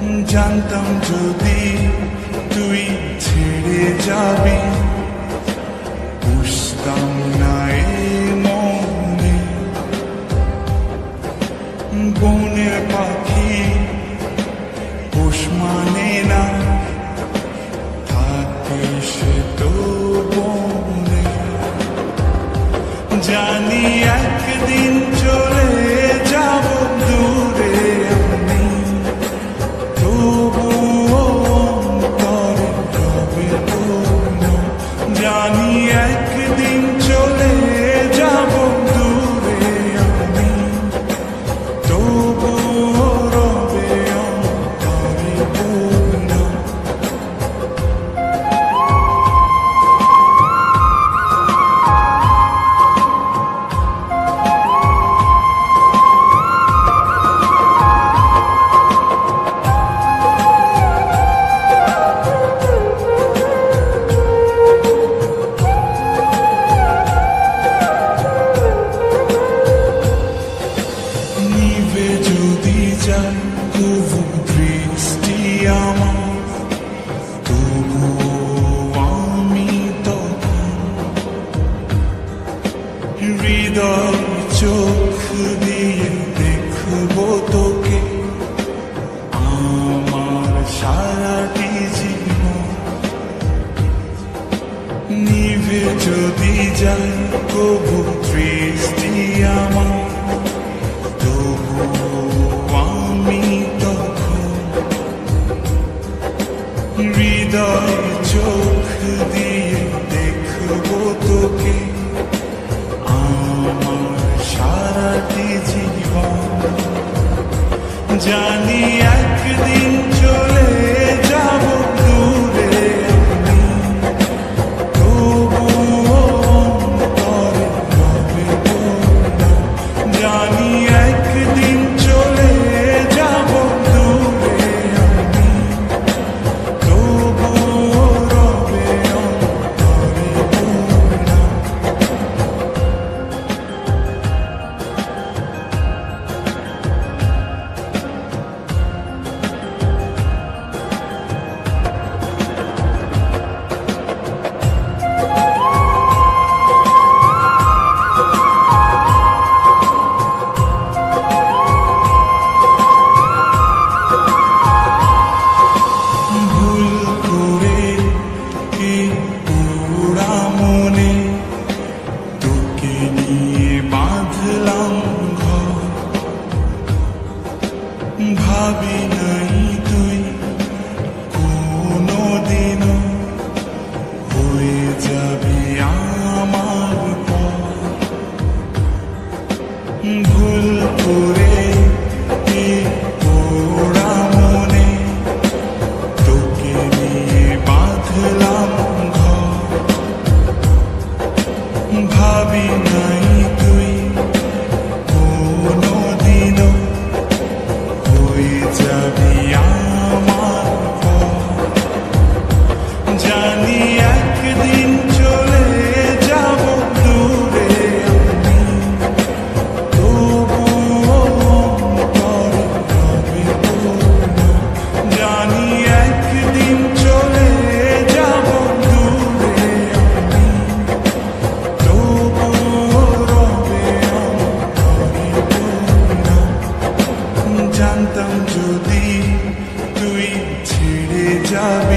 জানতাম যদি তুই ছেড়ে যাবি, বুঝতাম না এ মনে। বনের পাখি পোষ মানে না, থাকে সে তো বনে। জানি একদিন চলে যাব দূরে আমি, তবুও অন্তরে রবে তোর। জানি একদিন চলে যাব দূরে আমি, তবুও রবে অন্তরে তোর। নিভে যদি যায় তবু দৃষ্টি আমার, তবু আমি তখন হৃদয় চোখ দিয়ে দেখবো তোকে আমার সারাটি জীবন। নিভে যদি যায় তবু দৃষ্টি আমার, আমি তখন হৃদয় চোখ দিয়ে দেখবো তোকে আমার সারাটি জীবন। জানি একদিন চলে যাব দূরে আমি, তবুও অন্তরে রবে তোর। জানি একদিন চলে যাব দূরে আমি, তবুও রবে অন্তরে তোর। ভুল করে কি পোড়া মনে তোকে নিয়ে বাঁধলাম ঘর। ভাবি নাই তুই কোনোদিনও হয়ে যাবি আমার পর। ভুল করে কি পোড়া মনে তোকে নিয়ে বাঁধলাম ঘর। ভাবি নাই তুই কোনোদিনও হয়ে যাবি আমার পর। জানি একদিন চলে যাব দূরে আমি, তবুও অন্তরে রবে তোর। জানি একদিন চলে যাব দূরে আমি, তবুও রবে অন্তরে তোর। জানতাম যদি তুই ছেড়ে যাবি,